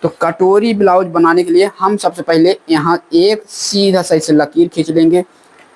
तो कटोरी ब्लाउज बनाने के लिए हम सबसे पहले यहाँ एक सीधा सही से लकीर खींच लेंगे,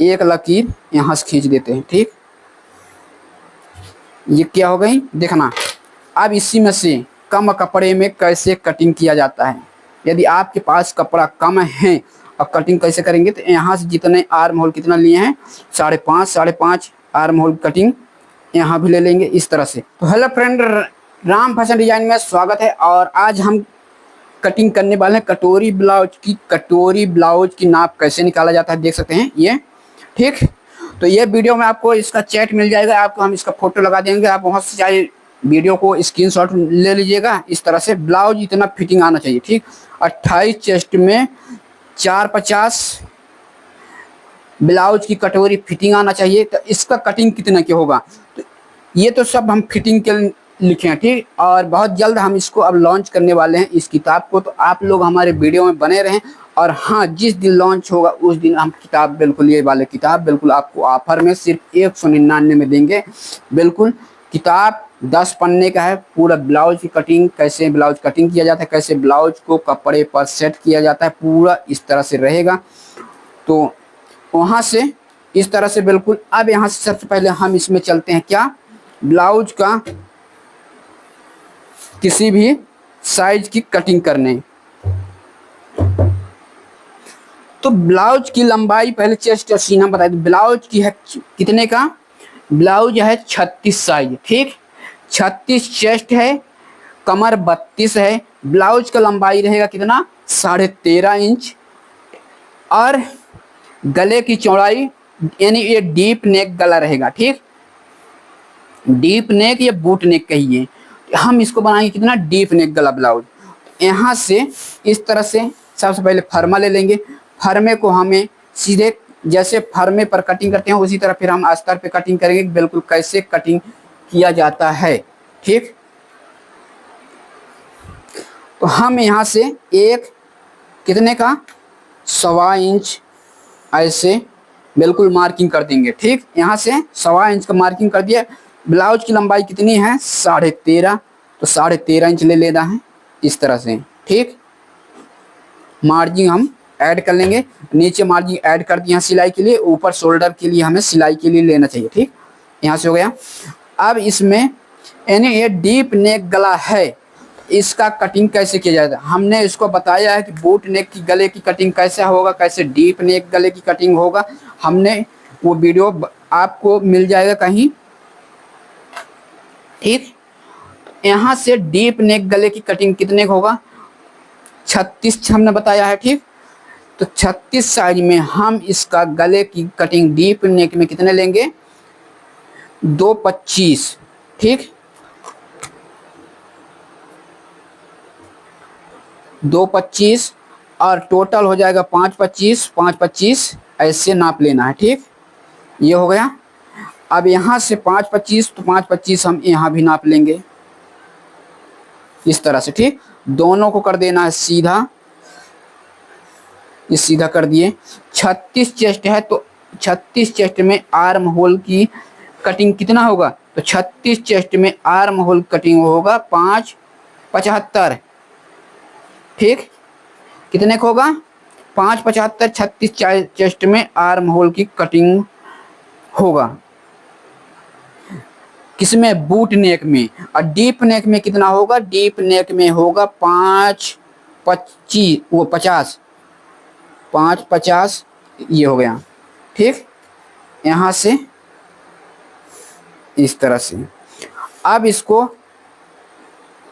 एक लकीर यहाँ से खींच देते हैं। ठीक, ये क्या हो गई देखना। अब इसी में से कम कपड़े में कैसे कटिंग किया जाता है। यदि आपके पास कपड़ा कम है और कटिंग कैसे करेंगे, तो यहाँ से जितने आर्म होल कितना लिए हैं 5.5 आर्म होल कटिंग यहाँ भी ले लेंगे इस तरह से। तो hello friend, Ram fashion design में स्वागत है। और आज हम कटिंग करने वाले हैं कटोरी ब्लाउज की। कटोरी ब्लाउज की नाप कैसे निकाला जाता है देख सकते हैं ये। ठीक, तो ये वीडियो में आपको इसका चैट मिल जाएगा, आपको हम इसका फोटो लगा देंगे, आप वहाँ से चाहे वीडियो को स्क्रीनशॉट ले लीजिएगा। इस तरह से ब्लाउज इतना फिटिंग आना चाहिए। ठीक, 28 चेस्ट में 4.50 ब्लाउज की कटोरी फिटिंग आना चाहिए। तो इसका कटिंग कितना क्या होगा, तो ये तो सब हम फिटिंग के लिखे हैं। ठीक, और बहुत जल्द हम इसको अब लॉन्च करने वाले हैं इस किताब को। तो आप लोग हमारे वीडियो में बने रहें। और हाँ, जिस दिन लॉन्च होगा उस दिन हम किताब बिल्कुल, ये वाले किताब बिल्कुल आपको ऑफर में सिर्फ 199 में देंगे। बिल्कुल किताब 10 पन्ने का है। पूरा ब्लाउज की कटिंग, कैसे ब्लाउज कटिंग किया जाता है, कैसे ब्लाउज को कपड़े पर सेट किया जाता है, पूरा इस तरह से रहेगा। तो वहाँ से इस तरह से बिल्कुल। अब यहाँ से सबसे पहले हम इसमें चलते हैं क्या, ब्लाउज का किसी भी साइज की कटिंग करने। तो ब्लाउज की लंबाई पहले चेस्ट और सीना बता दो। ब्लाउज की है कितने का, ब्लाउज है 36 साइज। ठीक, 36 चेस्ट है, कमर 32 है। ब्लाउज का लंबाई रहेगा कितना, 13.5 इंच। और गले की चौड़ाई यानी ये डीप नेक गला रहेगा। ठीक, डीप नेक या बूट नेक कहिए, हम इसको बनाएंगे कितना, डीप नेक गला ब्लाउज। यहाँ से इस तरह से सबसे पहले फर्मा ले लेंगे। फर्मे को हमें सीधे जैसे फर्मे पर कटिंग करते हैं उसी तरह फिर हम अस्तर पे कटिंग करेंगे, बिल्कुल कैसे कटिंग किया जाता है। ठीक, तो हम यहाँ से एक कितने का 1.25 इंच ऐसे बिल्कुल मार्किंग कर देंगे। ठीक, यहाँ से 1.25 इंच का मार्किंग कर दिया। ब्लाउज की लंबाई कितनी है, 13.5, तो 13.5 इंच ले लेना है इस तरह से। ठीक, मार्जिन हम ऐड कर लेंगे। नीचे मार्जिन ऐड कर दिया सिलाई के लिए, ऊपर शोल्डर के लिए हमें सिलाई के लिए लेना चाहिए। ठीक, यहाँ से हो गया। अब इसमें यानी ये डीप नेक गला है, इसका कटिंग कैसे किया जाता है हमने इसको बताया है कि बूट नेक की गले की कटिंग कैसे होगा, कैसे डीप नेक गले की कटिंग होगा। हमने वो वीडियो आपको मिल जाएगा कहीं। ठीक, यहाँ से डीप नेक गले की कटिंग कितने होगा, 36 हमने बताया है। ठीक, तो 36 साइज में हम इसका गले की कटिंग डीप नेक में कितने लेंगे, 2.25। ठीक, 2.25 और टोटल हो जाएगा 5.25, 5.25 ऐसे नाप लेना है। ठीक, ये हो गया। अब यहाँ से 5.25, तो 5.25 हम यहाँ भी नाप लेंगे इस तरह से। ठीक, दोनों को कर देना है सीधा, ये सीधा कर दिए। 36 चेस्ट है, तो 36 चेस्ट में आर्म होल की कटिंग कितना होगा, तो 36 चेस्ट में आर्म होल कटिंग होगा 5.75। ठीक, कितने का होगा, 5.75। 36 चेस्ट में आर्म होल की कटिंग होगा किसमें, बूट नेक में। और डीप नेक में कितना होगा, डीप नेक में होगा 5.25, वो 50, 5.50 ये हो गया। ठीक, यहाँ से इस तरह से। अब इसको,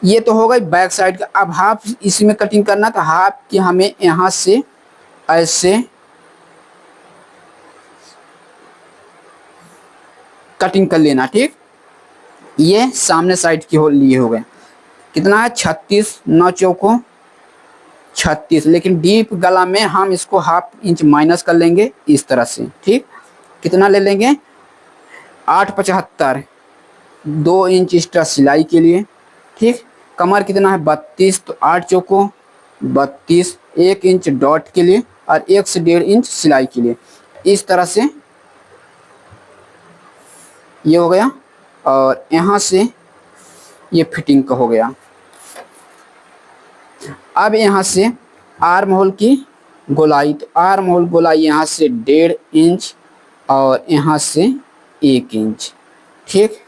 ये तो हो गई बैक साइड का। अब हाफ इसमें कटिंग करना, तो हाफ की हमें यहाँ से ऐसे कटिंग कर लेना। ठीक, ये सामने साइड की हो लिए हो गए। कितना है, 36, 9 चौकों 36। लेकिन डीप गला में हम इसको हाफ इंच माइनस कर लेंगे इस तरह से। ठीक, कितना ले लेंगे, 8.75, 2 इंच एक्स्ट्रा सिलाई के लिए। ठीक, कमर कितना है 32, तो 8 चौकों 32, 1 इंच डॉट के लिए और 1 से 1.5 इंच सिलाई के लिए। इस तरह से ये हो गया। और यहाँ से ये फिटिंग का हो गया। अब यहाँ से आर्म होल की गोलाई, तो आर्म होल गोलाई यहाँ से 1.5 इंच और यहाँ से 1 इंच। ठीक,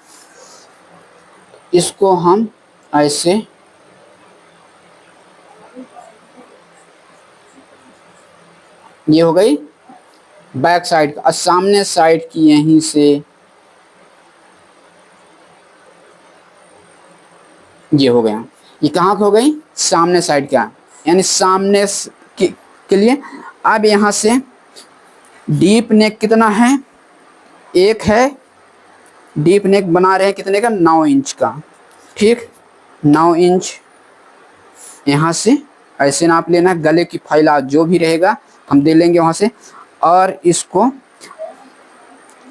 इसको हम ऐसे ये हो गई बैक साइड का। सामने साइड की यहीं से ये हो गया, ये कहाँ हो गई, सामने साइड का, यानी सामने के लिए। अब यहाँ से डीप नेक कितना है, एक है, डीप नेक बना रहे हैं कितने का, 9 इंच का। ठीक, 9 इंच यहाँ से ऐसे नाप लेना, गले की फैला जो भी रहेगा हम दे लेंगे वहाँ से, और इसको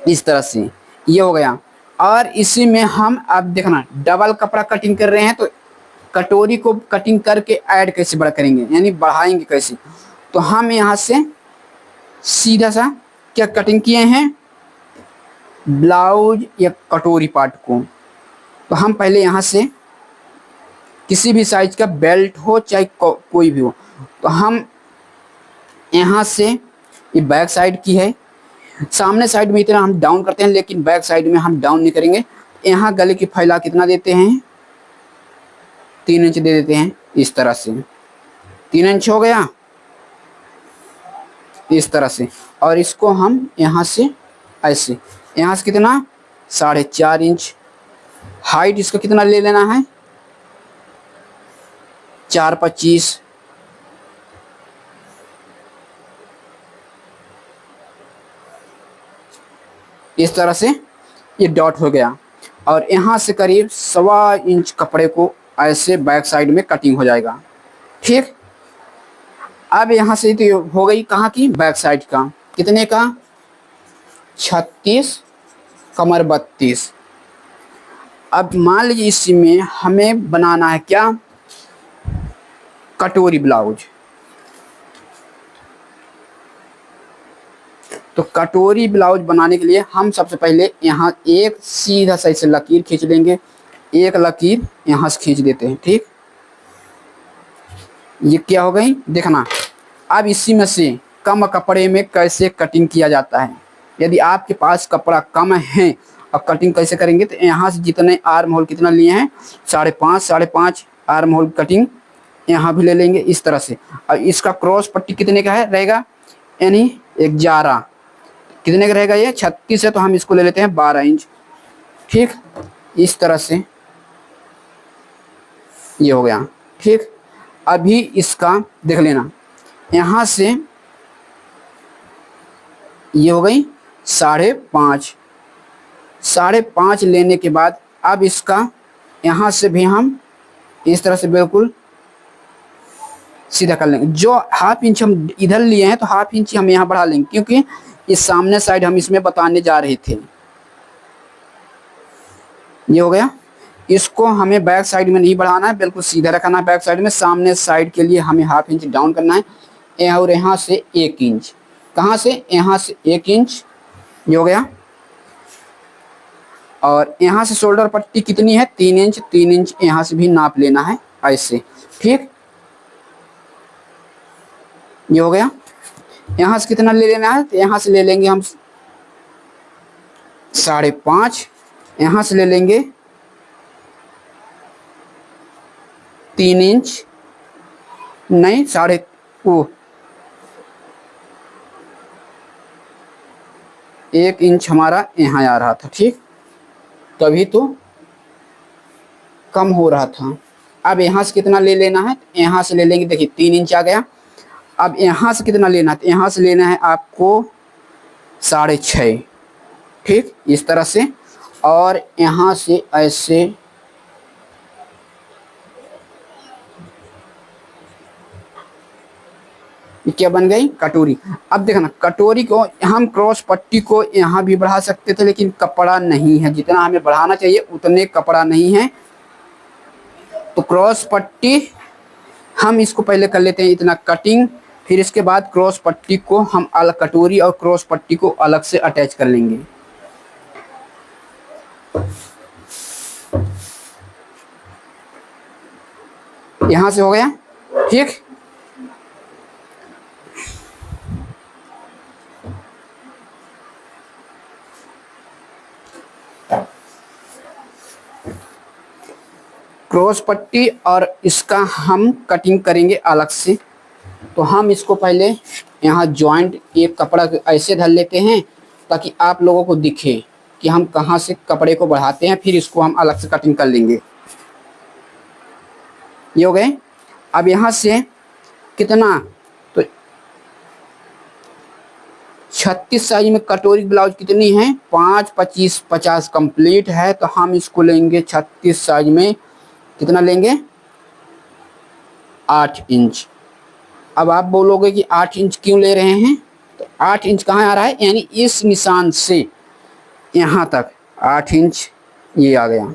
इस तरह से ये हो गया। और इसी में हम अब देखना डबल कपड़ा कटिंग कर रहे हैं, तो कटोरी को कटिंग करके ऐड कैसे बड़ा करेंगे, यानी बढ़ाएंगे कैसे। तो हम यहाँ से सीधा सा क्या कटिंग किए हैं, ब्लाउज या कटोरी पार्ट को। तो हम पहले यहाँ से किसी भी साइज का बेल्ट हो चाहे कोई भी हो, तो हम यहाँ से ये बैक साइड की है, सामने साइड में इतना हम डाउन करते हैं, लेकिन बैक साइड में हम डाउन नहीं करेंगे। यहाँ गले की फैला कितना देते हैं, 3 इंच दे देते हैं, इस तरह से 3 इंच हो गया इस तरह से। और इसको हम यहाँ से ऐसे, यहाँ से कितना 4.5 इंच हाइट, इसका कितना ले लेना है, 4.25। इस तरह से ये डॉट हो गया। और यहाँ से करीब 1.25 इंच कपड़े को ऐसे बैक साइड में कटिंग हो जाएगा। ठीक, अब यहाँ से तो हो गई कहाँ की, बैक साइड का, कितने का, 36, कमर 32। अब मान लीजिए इसमें हमें बनाना है क्या, कटोरी ब्लाउज। तो कटोरी ब्लाउज बनाने के लिए हम सबसे पहले यहाँ एक सीधा सा ऐसे लकीर खींच लेंगे, एक लकीर यहाँ से खींच देते हैं। ठीक, ये क्या हो गई देखना। अब इसी में से कम कपड़े में कैसे कटिंग किया जाता है, यदि आपके पास कपड़ा कम है और कटिंग कैसे करेंगे, तो यहाँ से जितने आर्म होल कितना लिए हैं, 5.5 आर्म होल कटिंग यहाँ भी ले लेंगे इस तरह से। और इसका क्रॉस पट्टी कितने का है रहेगा, यानी 11 कितने का रहेगा, ये 36 है, तो हम इसको ले लेते हैं 12 इंच। ठीक, इस तरह से ये हो गया। ठीक, अभी इसका देख लेना, यहाँ से ये हो गई 5.5 लेने के बाद अब इसका यहाँ से भी हम इस तरह से बिल्कुल सीधा कर लेंगे। जो 1/2 इंच हम इधर लिए हैं, तो 1/2 इंच हम यहाँ बढ़ा लेंगे, क्योंकि इस सामने साइड हम इसमें बताने जा रहे थे। ये हो गया। इसको हमें बैक साइड में नहीं बढ़ाना है, बिल्कुल सीधा रखना है बैक साइड में। सामने साइड के लिए हमें 1/2 इंच डाउन करना है, और यहाँ से 1 इंच, कहाँ से, यहाँ से 1 इंच, ये हो गया। और यहाँ से शोल्डर पट्टी कितनी है, 3 इंच, 3 इंच यहाँ से भी नाप लेना है ऐसे। ठीक, ये हो गया। यहाँ से कितना ले लेना है, तो यहाँ से ले लेंगे हम 5.5, यहाँ से ले लेंगे 3 इंच, नहीं 1 इंच हमारा यहाँ आ रहा था। ठीक, तभी तो कम हो रहा था। अब यहाँ से कितना ले लेना है, यहाँ से ले लेंगे, देखिए 3 इंच आ गया। अब यहाँ से कितना लेना है, तो यहाँ से लेना है आपको 6.5। ठीक, इस तरह से। और यहाँ से ऐसे क्या बन गई, कटोरी। अब देखना, कटोरी को हम क्रॉस पट्टी को यहाँ भी बढ़ा सकते थे, लेकिन कपड़ा नहीं है, जितना हमें बढ़ाना चाहिए उतने कपड़ा नहीं है। तो क्रॉस पट्टी हम इसको पहले कर लेते हैं इतना कटिंग, फिर इसके बाद क्रॉस पट्टी को हम अलग, कटोरी और क्रॉस पट्टी को अलग से अटैच कर लेंगे। यहाँ से हो गया। ठीक। क्रॉस पट्टी और इसका हम कटिंग करेंगे अलग से। तो हम इसको पहले यहाँ जॉइंट एक कपड़ा ऐसे धर लेते हैं ताकि आप लोगों को दिखे कि हम कहाँ से कपड़े को बढ़ाते हैं, फिर इसको हम अलग से कटिंग कर लेंगे। ये हो गए। अब यहाँ से कितना, तो 36 साइज में कटोरी ब्लाउज कितनी है, 5, 25, 50 कंप्लीट है। तो हम इसको लेंगे 36 साइज में, कितना लेंगे, 8 इंच। अब आप बोलोगे कि 8 इंच क्यों ले रहे हैं, तो 8 इंच कहाँ आ रहा है, यानी इस निशान से यहाँ तक 8 इंच ये आ गया।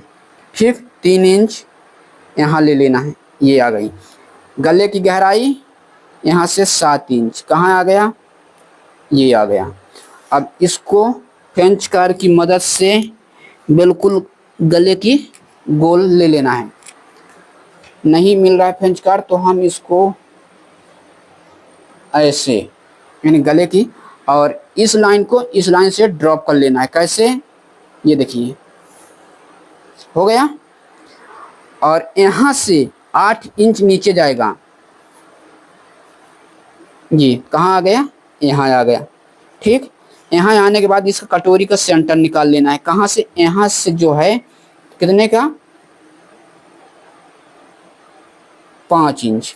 ठीक, 3 इंच यहाँ ले लेना है, ये आ गई। गले की गहराई यहाँ से 7 इंच, कहाँ आ गया, ये आ गया। अब इसको फ्रेंच कार की मदद से बिल्कुल गले की गोल ले लेना है। नहीं मिल रहा है फ्रेंच कार तो हम इसको ऐसे, यानी गले की, और इस लाइन को इस लाइन से ड्रॉप कर लेना है। कैसे, ये देखिए हो गया। और यहाँ से 8 इंच नीचे जाएगा, ये कहाँ आ गया, यहाँ आ गया। ठीक, यहाँ आने के बाद इसका कटोरी का सेंटर निकाल लेना है। कहाँ से, यहाँ से जो है कितने का, 5 इंच।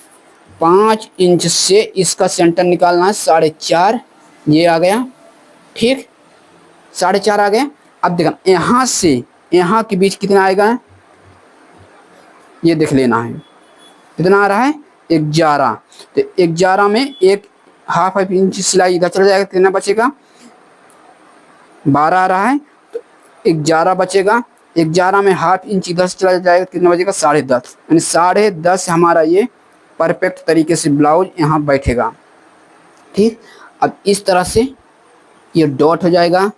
5 इंच से इसका सेंटर निकालना है 4.5, ये आ गया। ठीक, 4.5 आ गया। अब देखना यहाँ से यहाँ के बीच कितना आएगा, ये देख लेना है कितना आ रहा है, 11। तो 11 में एक हाफ इंच सिलाई इधर चला जाएगा, कितना बचेगा, 12 आ रहा है। तो 11 बचेगा, 11 में हाफ इंच इधर से चला जाएगा, कितना बचेगा, 10.5। यानी 10.5 हमारा ये परफेक्ट तरीके से ब्लाउज यहाँ बैठेगा। ठीक, अब इस तरह से ये डॉट हो जाएगा।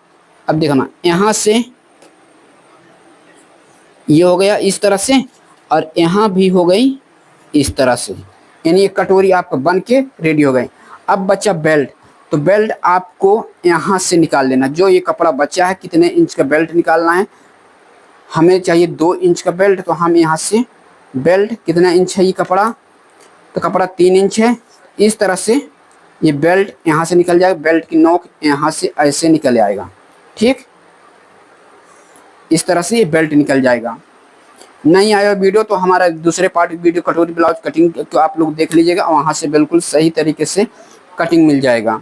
अब देखना यहाँ से ये हो गया इस तरह से, और यहाँ भी हो गई इस तरह से, यानी ये कटोरी आपका बन के रेडी हो गई। अब बचा बेल्ट, तो बेल्ट आपको यहाँ से निकाल लेना। जो ये कपड़ा बचा है, कितने इंच का बेल्ट निकालना है, हमें चाहिए 2 इंच का बेल्ट। तो हम यहाँ से बेल्ट, कितना इंच है ये कपड़ा, तो कपड़ा 3 इंच है। इस तरह से ये बेल्ट यहाँ से निकल जाएगा, बेल्ट की नोक यहाँ से ऐसे निकल आएगा। ठीक, इस तरह से ये बेल्ट निकल जाएगा। नहीं आया वीडियो तो हमारा दूसरे पार्ट वीडियो कटोरी ब्लाउज कटिंग तो आप लोग देख लीजिएगा, वहाँ से बिल्कुल सही तरीके से कटिंग मिल जाएगा।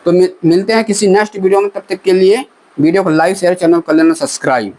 तो मिलते हैं किसी नेक्स्ट वीडियो में, तब तक के लिए वीडियो को लाइक शेयर, चैनल कर लेना सब्सक्राइब।